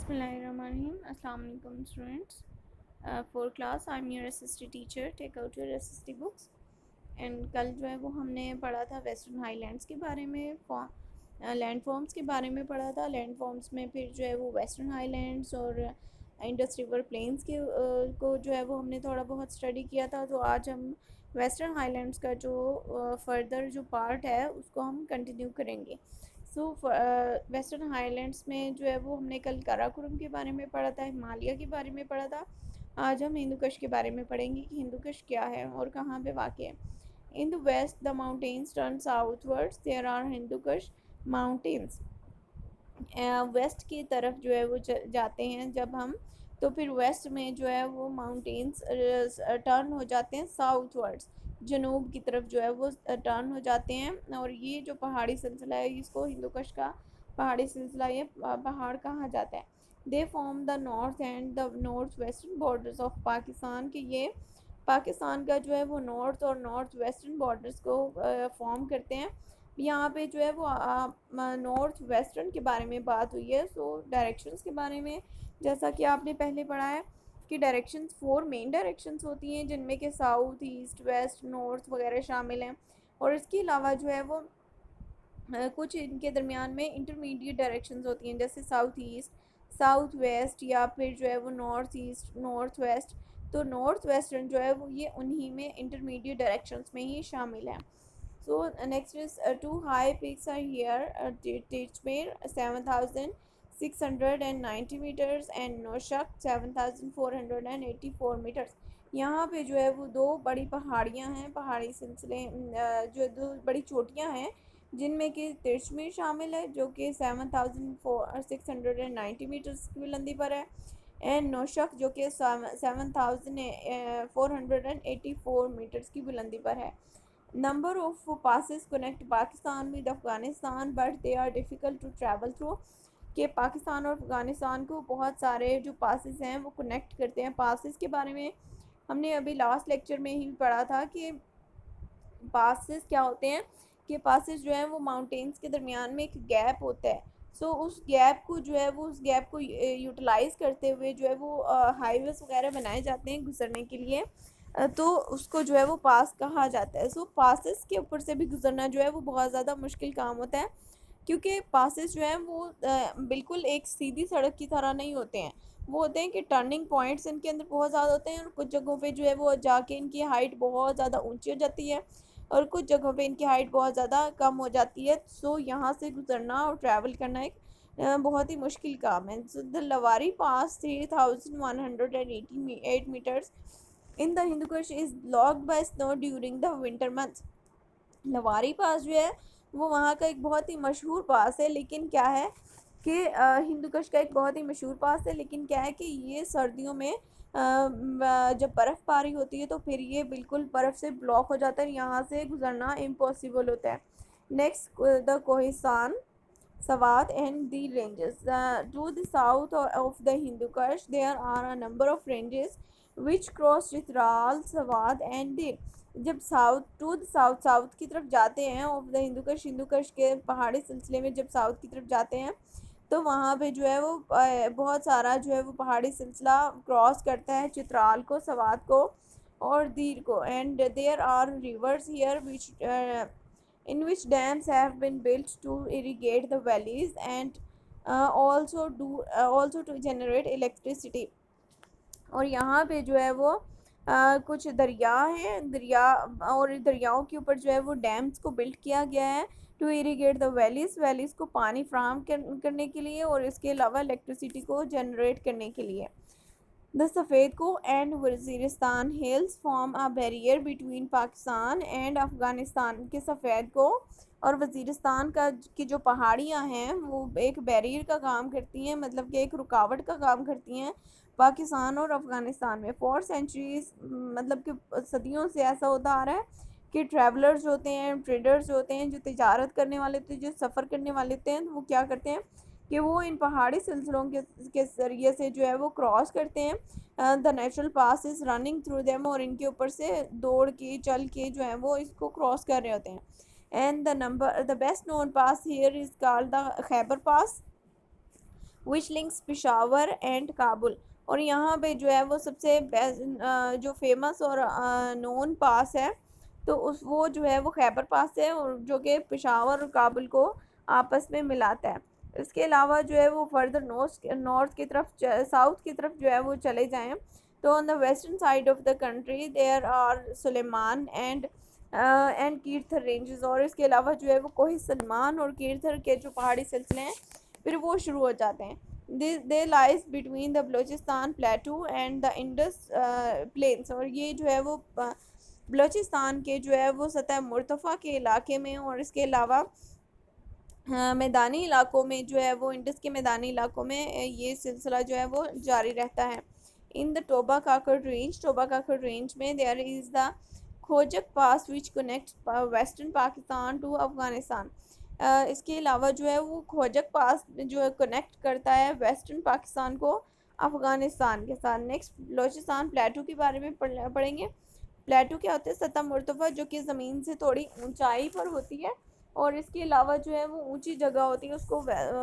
Bismillahirrahmanirrahim. Assalamu alaikum students. For class I'm your SST teacher. Take out your SST books. And कल जो है वो हमने पढ़ा था वेस्टर्न हाईलैंड्स के बारे में, लैंड फॉर्म्स के बारे में पढ़ा था। लैंड फॉर्म्स में फिर जो है वो वेस्टर्न हाईलैंड्स और इंडस रिवर प्लेन्स के को जो है वो हमने थोड़ा बहुत स्टडी किया था। तो आज हम वेस्टर्न हाईलैंड्स का जो फर्दर जो पार्ट है उसको हम कंटिन्यू करेंगे। सो वेस्टर्न हाईलैंड्स में जो है वो हमने कल काराकोरम के बारे में पढ़ा था, हिमालय के बारे में पढ़ा था। आज हम हिंदू कुश के बारे में पढ़ेंगे कि हिंदू कुश क्या है और कहाँ पे वाक़ है। In the west, the mountains turn southwards. There are Hindu Kush mountains. West की तरफ जो है वो जाते हैं जब हम, तो फिर वेस्ट में जो है वो माउंटेन्स टर्न हो जाते हैं साउथवर्ड्स, जनूब की तरफ जो है वो टर्न हो जाते हैं। और ये जो पहाड़ी सिलसिला है इसको हिंदू कुश का पहाड़ी सिलसिला ये पहाड़ कहा जाता है। They form the north and the north western borders of Pakistan, के ये पाकिस्तान का जो है वो नॉर्थ और नॉर्थ वेस्टर्न बॉर्डर्स को फॉर्म करते हैं। यहाँ पे जो है वो नॉर्थ वेस्टर्न के बारे में बात हुई है। सो डायरेक्शंस के बारे में जैसा कि आपने पहले पढ़ा है कि डायरेक्शंस 4 मेन डायरेक्शंस होती हैं जिनमें कि साउथ, ईस्ट, वेस्ट, नॉर्थ वगैरह शामिल हैं। और इसके अलावा जो है वो कुछ इनके दरमियान में इंटरमीडिएट डायरेक्शंस होती हैं, जैसे साउथ ईस्ट, साउथ वेस्ट या फिर जो है वो नॉर्थ ईस्ट, नॉर्थ वेस्ट। तो नॉर्थ वेस्टर्न जो है वो ये उन्हीं में इंटरमीडिएट डायरेक्शंस में ही शामिल है। So next is two high peaks are here, Tijmer 7,690 meters and Noshak 7,484 meters। यहाँ पे जो है वो दो बड़ी पहाड़ियाँ हैं, पहाड़ी सिलसिले जो दो बड़ी चोटियाँ हैं जिनमें कि तिरछमेर शामिल है जो कि 7,690 मीटर्स की बुलंदी पर है, एंड नौशक जो कि 7,484 मीटर्स की बुलंदी पर है। Number of passes connect Pakistan with Afghanistan, but they are difficult to travel through। कि पाकिस्तान और अफ़गानिस्तान को बहुत सारे जो पासेस हैं वो कनेक्ट करते हैं। पासेस के बारे में हमने अभी लास्ट लेक्चर में ही पढ़ा था कि पासेस क्या होते हैं, कि पासेस जो है वो माउंटेन्स के दरमियान में एक गैप होता है। सो उस गैप को जो है वो उस गैप को यूटिलाइज़ करते हुए जो है वो हाईवेज वगैरह बनाए जाते हैं गुजरने के लिए। तो उसको जो है वो पास कहा जाता है। सो पासेस के ऊपर से भी गुजरना जो है वो बहुत ज़्यादा मुश्किल काम होता है, क्योंकि पासेस जो हैं वो बिल्कुल एक सीधी सड़क की तरह नहीं होते हैं। वो होते हैं कि टर्निंग पॉइंट्स इनके अंदर बहुत ज़्यादा होते हैं और कुछ जगहों पे जो है वो जाके इनकी हाइट बहुत ज़्यादा ऊंची हो जाती है और कुछ जगहों पे इनकी हाइट बहुत ज़्यादा कम हो जाती है। सो यहाँ से गुजरना और ट्रैवल करना एक बहुत ही मुश्किल काम है। So the Lowari pass 3,188 metres in the Hindu Kush is locked by snow during the winter month. Lowari pass जो है वो वहाँ का एक बहुत ही मशहूर पास है, लेकिन क्या है कि हिंदू कुश का एक बहुत ही मशहूर पास है, लेकिन क्या है कि ये सर्दियों में जब बर्फ़बारी होती है तो फिर ये बिल्कुल बर्फ़ से ब्लॉक हो जाता है, यहाँ से गुजरना इम्पॉसिबल होता है। Next the Kohistan, Swat and the ranges. To the south of the Hindu Kush, there are a number of ranges which cross Chitral, Swat and the। जब south to the south south की तरफ जाते हैं of the Hindu कुश के पहाड़ी सिलसिले में जब साउथ की तरफ जाते हैं तो वहाँ पे जो है वो बहुत सारा जो है वो पहाड़ी सिलसिला क्रॉस करता है चित्राल को, सवात को और दीर को। And there are rivers here which in which dams have been built to irrigate the valleys and also to generate electricity। और यहाँ पे जो है वो कुछ दरिया हैं, दरिया और दरियाओं के ऊपर जो है वो डैम्स को बिल्ड किया गया है to irrigate the valleys, valleys को पानी फ्राहम करने के लिए और इसके अलावा इलेक्ट्रिसिटी को जनरेट करने के लिए। The सफ़ेद को and Waziristan hills form a barrier between Pakistan and Afghanistan, के सफ़ेद को और वज़ीरिस्तान का की जो पहाड़ियाँ हैं वो एक बैरियर का काम करती हैं, मतलब कि एक रुकावट का काम करती हैं पाकिस्तान और अफ़गानिस्तान में। फॉर सेंचुरीज़, मतलब कि सदियों से ऐसा होता आ रहा है कि ट्रैवलर्स होते हैं, ट्रेडर्स होते हैं, जो तिजारत करने वाले होते हैं, जो सफ़र करने वाले होते हैं, वो क्या करते हैं कि वो इन पहाड़ी सिलसिलों के ज़रिए से जो है वो क्रॉस करते हैं the natural pass is running through them, और इनके ऊपर से दौड़ के चल के जो है वो इसको क्रॉस कर रहे होते हैं। And the best known pass here is called the Khyber pass. Which links Peshawar and Kabul. और यहाँ पे जो है वो सबसे जो फेमस और नोन पास है तो उस वो जो है वो खैबर पास है, और जो कि पेशावर और काबुल को आपस में मिलाता है। इसके अलावा जो है वो फर्दर नॉर्थ की तरफ साउथ की तरफ जो है वो चले जाएं तो on the western side of the country there are Sulaiman and Kirthar ranges. और इसके अलावा जो है वो कोही सलमान और कीर्थर के जो पहाड़ी सिलसिले हैं फिर वो शुरू हो जाते हैं। They lies between the Balochistan plateau and the Indus plains. और ये जो है वो बलूचिस्तान के जो है वो सतह मुर्तफ़ा के इलाके में, और इसके अलावा मैदानी इलाकों में जो है वो इंडस के मैदानी इलाकों में ये सिलसिला जो है वो जारी रहता है। In the Toba Kakar range में there is the Khojak pass which connect western Pakistan to Afghanistan. इसके अलावा जो है वो खोजक पास जो है कनेक्ट करता है वेस्टर्न पाकिस्तान को अफ़गानिस्तान के साथ। नेक्स्ट बलोचिस्तान प्लेटू के बारे में पढ़ेंगे। प्लेटू क्या होते हैं? सतह मुर्तफ़ा जो कि ज़मीन से थोड़ी ऊंचाई पर होती है, और इसके अलावा जो है वो ऊंची जगह होती है, उसको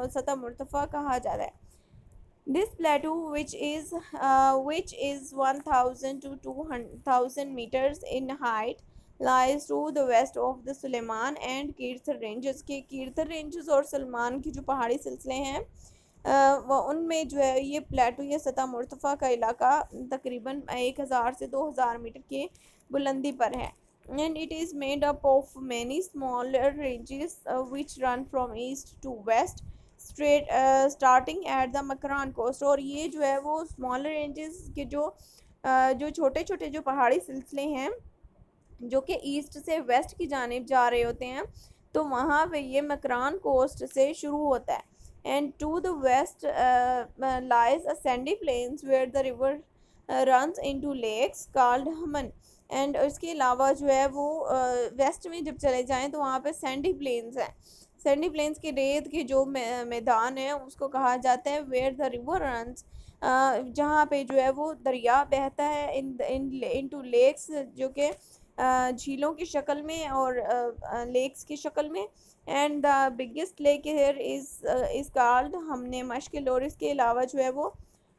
सतह मुर्तफ़ा कहा जाता है। This प्लेटू which is 1000 to 2000 meters in height lies to the west of the Sulaiman and Kirthar ranges. के कीर्थर रेंजेस और सलमान की जो पहाड़ी सिलसिले हैं वो उनमें जो है ये प्लेटू या सतह मुर्तफ़ा का इलाका तकरीबन 1000 से 2000 मीटर की बुलंदी पर है। And it is made up of many smaller ranges which run from east to west straight starting at the Makran coast। और ये जो है वो स्मॉलर रेंजेस के जो छोटे छोटे जो पहाड़ी सिलसिले हैं जो कि ईस्ट से वेस्ट की जानिब जा रहे होते हैं, तो वहाँ पे ये मकरान कोस्ट से शुरू होता है। And to the west lies a sandy plains where the river runs into lakes called Hamun. एंड इसके अलावा जो है वो वेस्ट में जब चले जाएं तो वहाँ पे सैंडी प्लेन्स हैं। सैंडी प्लेन्स के रेत के जो मैदान है उसको कहा जाता है वेयर द रिवर रन्स, जहाँ पे जो है वो दरिया बहता है इन टू लेक्स जो कि झीलों की शक्ल में और लेक्स की शक्ल में। And the biggest lake here is called हमने मशकिल। और इसके अलावा जो है वो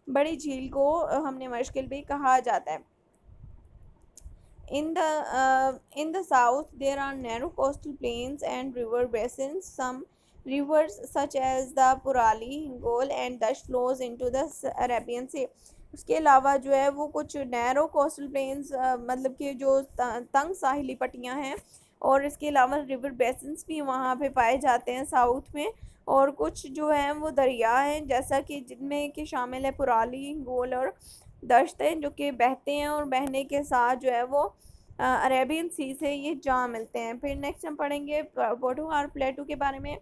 बड़ी झील को हमने मशकिल भी कहा जाता है। In the south, there are narrow coastal plains and river basins. Some rivers, such as the Purali, Hingol, and Dash, flows into the Arabian Sea. उसके अलावा जो है वो कुछ नैरो कोस्टल प्लेन्स मतलब कि जो तंग साहिली पट्टियाँ हैं, और इसके अलावा रिवर बेसिन्स भी वहाँ पे पाए जाते हैं साउथ में। और कुछ जो हैं वो दरिया हैं जैसा कि जिनमें कि शामिल है पुराली, हिंगोल और दश्त हैं, जो कि बहते हैं और बहने के साथ जो है वो अरेबियन सी से ये जा मिलते हैं। फिर नेक्स्ट हम पढ़ेंगे पोठोहार प्लेटू के बारे में।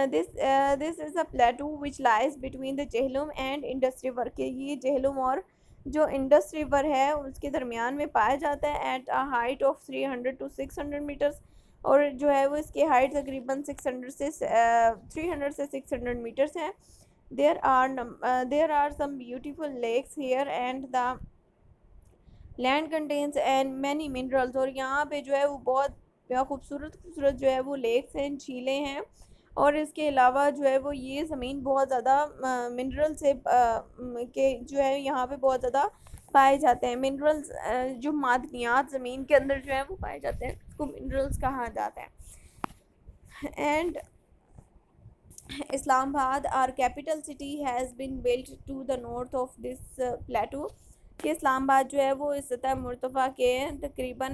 This is a plateau which lies between the Jhelum and Indus river. के ये जेहलुम और जो इंडस रिवर है उसके दरमियान में पाया जाता है at a height of 300 to 600 metres. और जो है वो इसकी हाइट तकरीबन 300 से 600 मीटर्स है। there are some beautiful lakes here and the land contains and many minerals. और यहाँ पे जो है वो बहुत खूबसूरत खूबसूरत जो है वो लेक्स हैं, झीलें हैं। और इसके अलावा जो है वो ये ज़मीन बहुत ज़्यादा मिनरल से के जो है यहाँ पे बहुत ज़्यादा पाए जाते हैं। मिनरल्स जो मादनियात ज़मीन के अंदर जो है वो पाए जाते हैं उसको मिनरल्स कहा जाता है। And Islamabad, our capital city, has been built to the north of this plateau। कि इस्लामाबाद जो है वो इस सतह मुर्तफ़ा के तकरीबन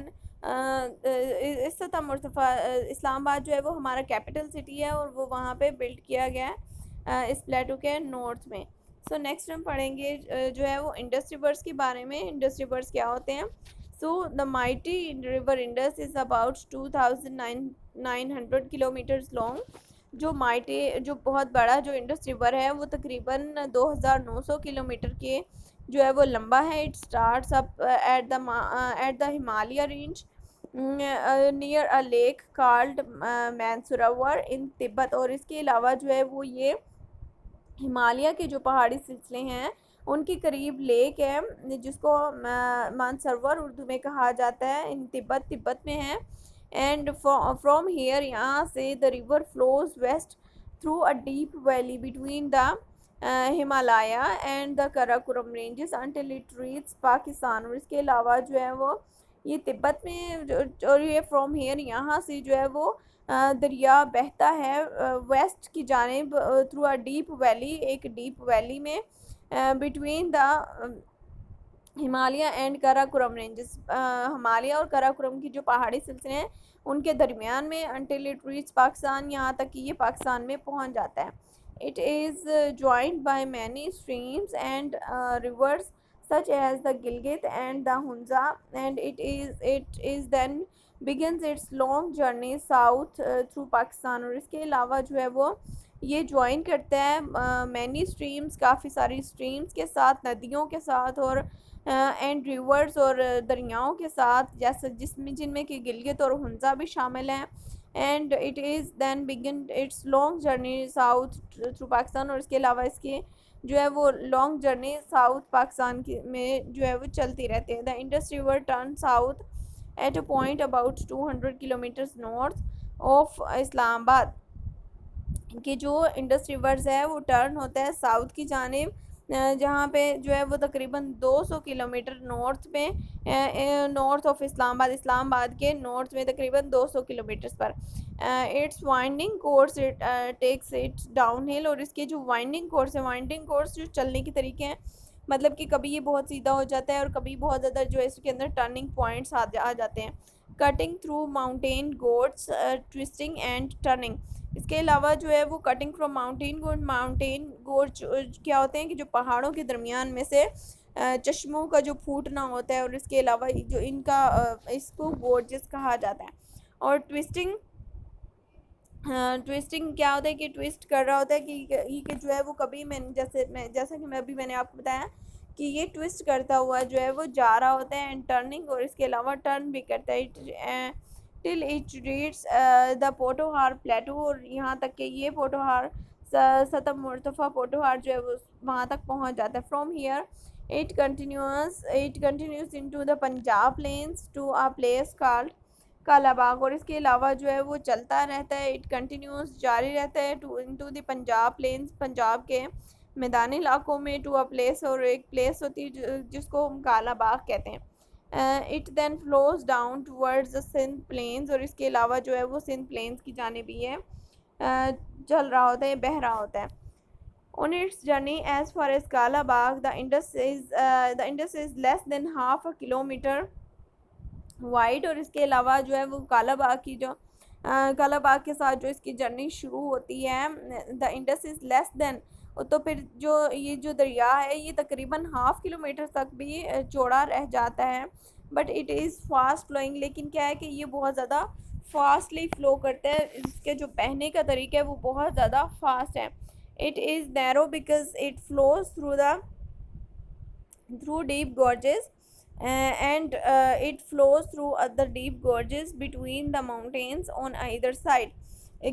इस सतह मुर्तफ़ा इस्लामाबाद जो है वो हमारा कैपिटल सिटी है और वो वहाँ पे बिल्ड किया गया है इस प्लेटू के नॉर्थ में। सो नेक्स्ट हम पढ़ेंगे जो है वो इंडस रिवर्स के बारे में। इंडस रिवर्स क्या होते हैं? So the mighty river Indus is about 2900 kilometres long. जो बहुत बड़ा जो इंडस रिवर है वो तकरीबन 2900 किलोमीटर के जो है वो लंबा है। It starts up at the Himalaya range near a lake called Mansarovar in Tibet. और इसके अलावा जो है वो ये हिमालय के जो पहाड़ी सिलसिले हैं उनके करीब लेक है जिसको मानसरोवर उर्दू में कहा जाता है। इन तिब्बत में है। एंड फ्रॉम हेयर यहाँ से the river flows west through a deep valley between the Himalaya and the Karakoram ranges until it reach Pakistan. और इसके अलावा जो है वो ये तिब्बत में और ये फ्रॉम हेयर यहाँ से जो है वो दरिया बहता है वेस्ट की जानिब थ्रू अ डीप वैली, एक डीप वैली में between the Himalaya and Karakoram ranges, Himalaya और कराकोरम की जो पहाड़ी सिलसिले हैं उनके दरमियान में अंटिल इट रीच पाकिस्तान, यहाँ तक कि ये पाकिस्तान में पहुँच जाता है। It is joined by many streams and reverse such as the Gilgit and the Hunza, and it is then begins its long journey south through Pakistan। और इसके अलावा जो है वो ये ज्वाइन करता है मैनी स्ट्रीम्स, काफ़ी सारी स्ट्रीम्स के साथ, नदियों के साथ, और एंड रिवर्स और दरियाओं के साथ, जैसे जिनमें कि गिलगित और हुंजा भी शामिल हैं। And it is then begin its long journey south through Pakistan. और इसके अलावा इसके जो है वो लॉन्ग जर्नी साउथ पाकिस्तान की में जो है वो चलती रहती है। The Indus river tern south at a point about 200 kilometres north of Islamabad. कि जो इंडस रिवर्स है वो टर्न होता है साउथ की जानिब, जहाँ पे जो है वो तकरीबन 200 किलोमीटर नॉर्थ में, नॉर्थ ऑफ इस्लामाबाद, इस्लामाबाद के नॉर्थ में तकरीबन 200 किलोमीटर्स पर। Its winding course it takes its down hill. और इसके जो वाइंडिंग कोर्स है, वाइंडिंग कोर्स जो चलने के तरीके हैं, मतलब कि कभी ये बहुत सीधा हो जाता है और कभी बहुत ज़्यादा जो है इसके अंदर टर्निंग पॉइंट्स आ जाते हैं। Cutting through mountain goats, twisting and turning. इसके अलावा जो है वो कटिंग फ्रॉम माउंटेन गोट क्या होते हैं कि जो पहाड़ों के दरमियान में से चश्मों का जो फूटना होता है, और इसके अलावा जो इनका इसको गोर्जेस कहा जाता है। और ट्विस्टिंग, ट्विस्टिंग क्या होता है कि ट्विस्ट कर रहा होता है कि जो है वो कभी जैसा कि मैंने आपको बताया कि ये ट्विस्ट करता हुआ जो है वो जा रहा होता है। एंड टर्निंग, और इसके अलावा टर्न भी करता है till it reads the Potohar प्लेटो। और यहाँ तक कि ये पोटोहार सतम मुर्तफ़ा पोटोहार जो है वो वहाँ तक पहुँच जाता है। From here it continues into the Punjab plains to a place called Kalabagh. और इसके अलावा जो है वो चलता रहता है, इट कंटिन्यूस जारी रहता है to into the Punjab plains, Punjab के मैदानी इलाकों में, टू अ प्लेस, और एक प्लेस होती है जिसको हम कालाबाग कहते हैं। It then flows down towards the Sindh plains. और इसके अलावा जो है वो सिंध प्लेन्स की जानिब भी है चल रहा होता है, बह रहा होता है। On its journey as far as Kalabag, the Indus is less than half a kilometer wide. और इसके अलावा जो है वो कालाबाग के साथ जो इसकी जर्नी शुरू होती है, the Indus is less than, तो फिर जो ये जो दरिया है ये तकरीबन हाफ़ किलोमीटर तक भी चौड़ा रह जाता है। But it is fast flowing, लेकिन क्या है कि ये बहुत ज़्यादा फास्टली फ़्लो करता है, इसके जो बहने का तरीका है वो बहुत ज़्यादा फास्ट है। It is narrow because it flows through deep gorges, and it flows through other deep gorges between the mountains on either side।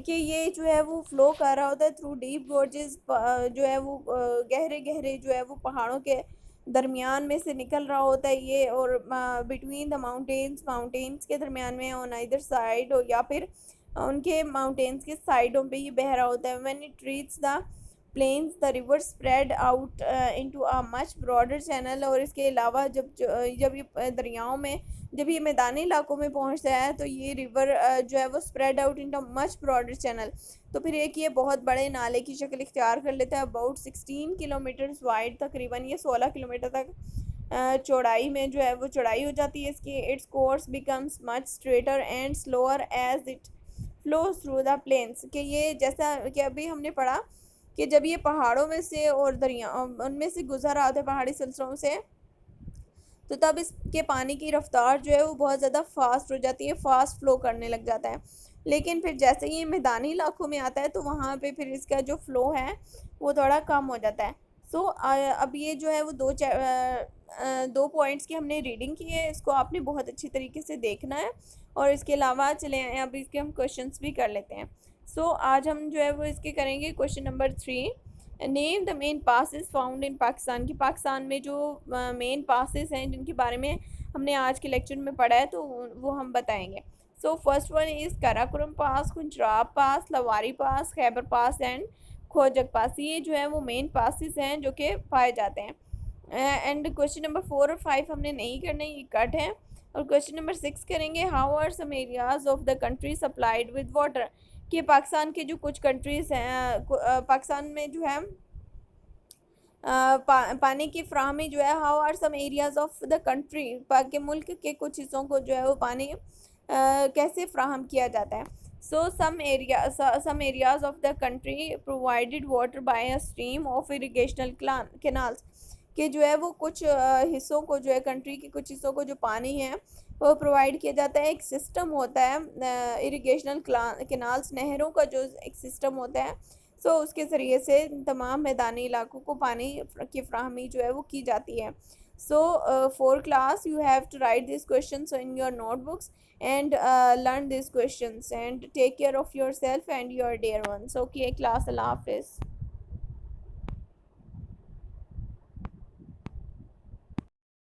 कि ये जो है वो फ्लो कर रहा होता है थ्रू डीप गोर्जेस, जो है वो गहरे गहरे जो है वो पहाड़ों के दरमियान में से निकल रहा होता है ये, और बिटवीन द माउंटेन्स के दरमियान में ऑन आइदर साइड, और या फिर उनके माउंटेन्स के साइडों पे ये बह रहा होता है। When it reach the plains the river spread out into a much broader channel. और इसके अलावा जब ये दरियाओं में, जब ये मैदानी इलाकों में पहुंचता है तो ये रिवर जो है वो spread out into much broader channel, तो फिर एक ये बहुत बड़े नाले की शक्ल इख्तियार कर लेता है। अबाउट 16 किलोमीटर्स वाइड, तकरीबन ये 16 किलोमीटर तक चौड़ाई में जो है वो चौड़ाई हो जाती है इसकी। Its course becomes much straighter and slower as it flows through the plains. कि ये जैसा कि अभी हमने पढ़ा कि जब ये पहाड़ों में से और दरिया उनमें से गुजर रहा होता है पहाड़ी सिलसिलों से, तो तब इसके पानी की रफ्तार जो है वो बहुत ज़्यादा फास्ट हो जाती है, फास्ट फ्लो करने लग जाता है। लेकिन फिर जैसे ही ये मैदानी इलाकों में आता है तो वहाँ पे फिर इसका जो फ़्लो है वो थोड़ा कम हो जाता है। सो अब ये जो है वो दो पॉइंट्स की हमने रीडिंग की है, इसको आपने बहुत अच्छी तरीके से देखना है। और इसके अलावा चले अब इसके हम क्वेश्चंस भी कर लेते हैं। सो आज हम जो है वो इसके करेंगे question number 3। Name the main passes found in Pakistan. की पाकिस्तान में जो मेन पासिस हैं जिनके बारे में हमने आज के लेक्चर में पढ़ा है तो वो हम बताएंगे। So first one is Karakoram pass, Khunjerab pass, Lowari pass, Khyber pass and Khojak pass, ये जो है वो मेन पासिस हैं जो कि पाए जाते हैं। एंड क्वेश्चन नंबर 4 और 5 हमने नहीं करने, ये कट है। और क्वेश्चन नंबर 6 करेंगे, how are some areas of the country supplied with water, कि पाकिस्तान के जो कुछ कंट्रीज़ हैं, पाकिस्तान में जो है पानी की फ्राहमी जो है, how are some areas of the country, के मुल्क के कुछ हिस्सों को जो है वो पानी कैसे फ्राहम किया जाता है। So some areas of the country provided water by a stream of irrigational canals, कि जो है वो कुछ हिस्सों को जो है, कंट्री के कुछ हिस्सों को जो पानी है वो प्रोवाइड किया जाता है। एक सिस्टम होता है इरिगेशनल कैनाल्स, नहरों का जो एक सिस्टम होता है, सो उसके ज़रिए से तमाम मैदानी इलाकों को पानी की फ्राहमी जो है वो की जाती है। So for class you have to write this question in your notebooks and learn this questions and take care of your self and your dear ones. Okay class, अल्लाह हाफिज़।